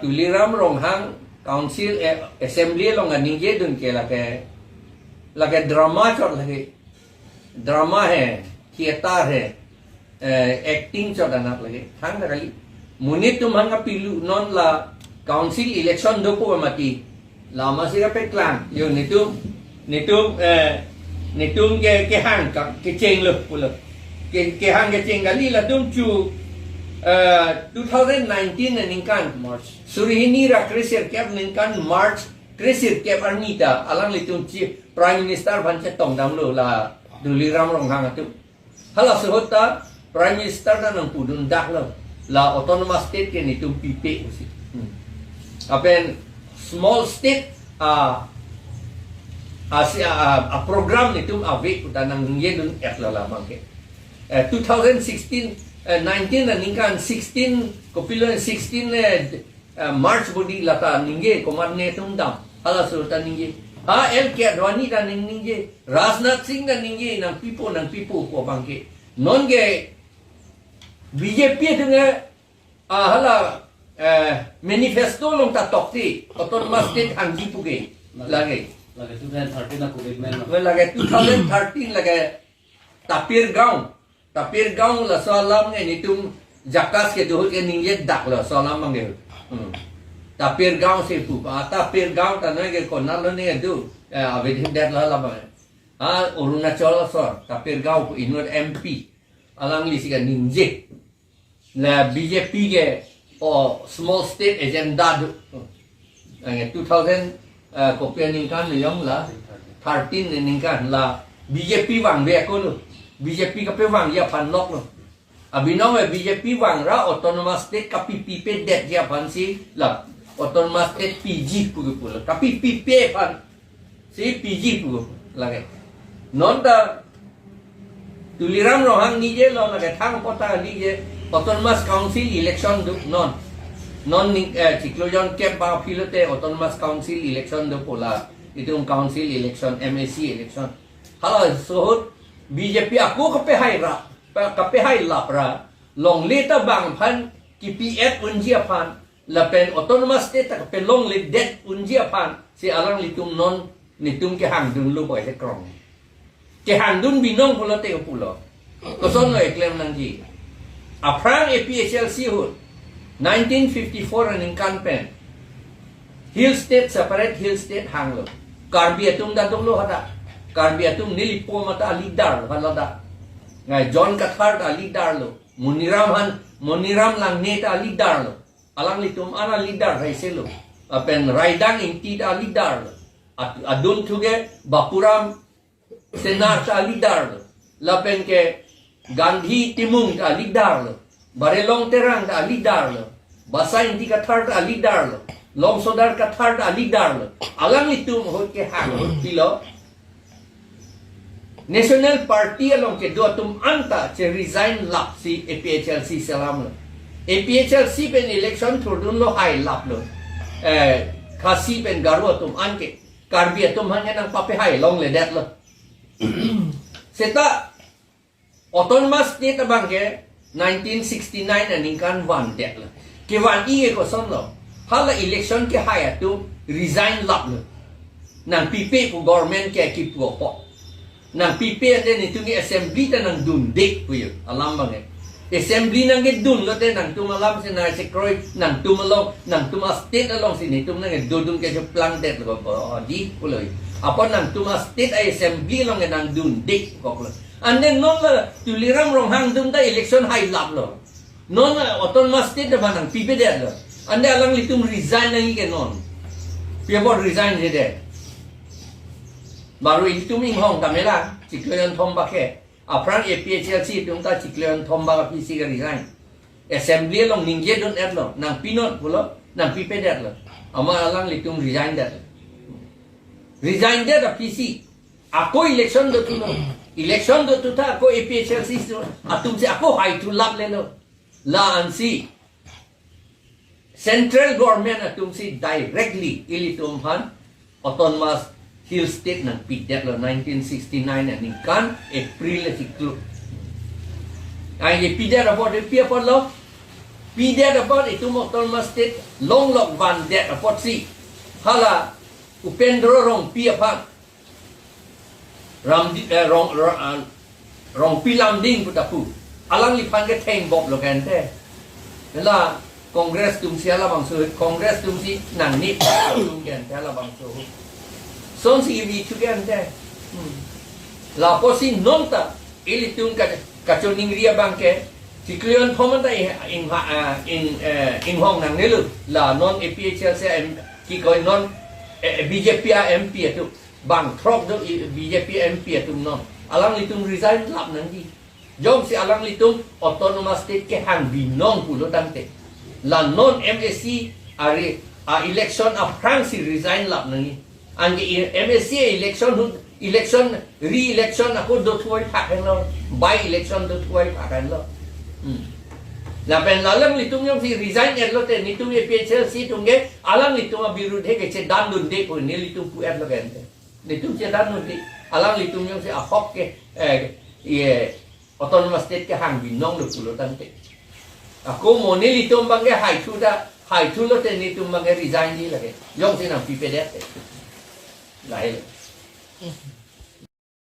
tuliram ronghang council assembly long ningye dun ke lage drama chot lage drama hai theater hai acting chot anak lage thang kali munit tum hanga pilu non la council election do ko mati lama sira pe klang yo nitum ke hang ke cheng lo pula ke hang ke cheng kali la tum chu 2019 na ningkan March surihini ra krisir kep ningkan March krisir kep arnita alang litum chi prime minister ban che tong dam lo la duliram rong hang atu hala sehota prime minister na nang pudun dak lo la autonomous state ke nitum pipe usi apen small state a program nitum ave utanang yedun etla la mangke 2016 19 na ningkan 16 kopilo 16 March bodi lata ningge komarne tungdam hala surta ningge el ke adwani da ningge Rajnath Singh da ningge nang pipo ko bangke non ge BJP tunga hala manifesto long ta tokti autonomous state anggi puge lage 2013 na commitment lage 2013 lage tapir gaung la salam ngai nitum jakas ke dohut ke ningye dak la salam manggil tapir gaung se pu tapir gaung ta noi ke konal lo ne du avedhin dat la lama Arunachal sor tapir gaung ku inward MP alang li sika ningje la BJP ke small state agenda du 2000 kopian ningkan yong la 13 ningkan la BJP wang be ko lu BJP ka pe wang ya pan nok lo abinaw BJP wang ra autonomous state ka PPP det ya pan si la autonomous state PG pu la ka PPP pan si PG pu lage non da tuliram rohang ni je lo lage thang pota ni je autonomous council election du non ni ciklojon ke ba pilote autonomous council election do pola itu council election MAC election hala sohut BJP aku kape hai lapra long leta bang phan Kipi unji Aphan lapen autonomous state kape long le det unji Aphan si alang litum non nitum ke hang dun lu boy se krong ke hang dun binong pulo te pulo koson no eklem nangji Aphan Aphlc hut 1954 in campaign hill state separate hill state hang lo Karbi Atum da dong lo hada Karbi Atum nilipo mata alidar halada ngai John Kathar ta alidar lo Muniram lang neta alidar lo alang litum ana alidar haise lo apen raidang inti ta alidar lo adun thuge Bapuram senar ta alidar lo lapen ke Gandhi Timung ta alidar lo Barelong Terang ta alidar lo Basa inti Kathar ta alidar lo Long Sodar Kathar ta alidar lo alang litum hot ke hang pilo National Party along ke do tum anta che resign lap si Aphlc salam lo Aphlc pen election thurdun lo hai lap lo khasi pen garu tum anke Karbi tum hanya nang pape hai long le dat lo seta autonomous state abang ke 1969 aningkan wan dat lo ke wan i ko son lo hala election ke hai atu resign lap lo nang pipe ku government ke kip go po nang pipe ate nitungi assembly ta nang dundik puyo alam bang assembly nang dun lo te nang tumalam si na si kroy nang tumalong nang tumas state along si nitum nang dudun ke jo plan det lo ko di puloy apa nang tumas state ay assembly long nang dundik ko lo and then non la tuliram rong hang dum ta election high lap lo non autonomous state ba nang pipe det lo ande alang litum resign nang ke non piabo resign de baru itu minghong kamera cikleon thomba ke Aphan Aphlc tumta cikleon thomba ka PC ka resign assembly long ningje don et lo nang pinot pulo nang pipe det lo ama alang litum resign det PC ako election do ta ako Aphlc atum se ako hai tu lap le lo la ansi central government atum si directly ilitum han autonomous hill state nang pidet lo 1969 ningkan April siklo ay pidet abo de pia por lo pi dia dapat itu autonomous state long lock van dia dapat si hala upendro rong pi apa ram rong pi lam ding putapu alang lipan ke teng bob lo kan te la kongres tum sia la bang so kongres tum si nan ni tum kan te la bang so son si vi tu kan te la posi nonta ili tum ka choning ria bang ke si klion phom ta in hong nang ne lu la non aphl se ki ko non bjp mp tu bang throk do bjp mp tu non alang litum resign lap nang di jom si alang litum autonomous state ke hang binong pulo tante la non msc are election of Pherangke resign lap nang ni ang msc election re-election ako do tuai pakan lo by election do tuai pakan lo la pen lalang litum yom si resign et lo te nitum aphl si tungge alang litum birud he ke che dan dun de ko ni litum pu et lo gente litum che dan dun de alang litum yom si ahok ke autonomous state ke hang binong lo pulo tante ako mo ni litum bang ke hai thu lo te nitum bang ke resign di lage yom si nang pi pedet lai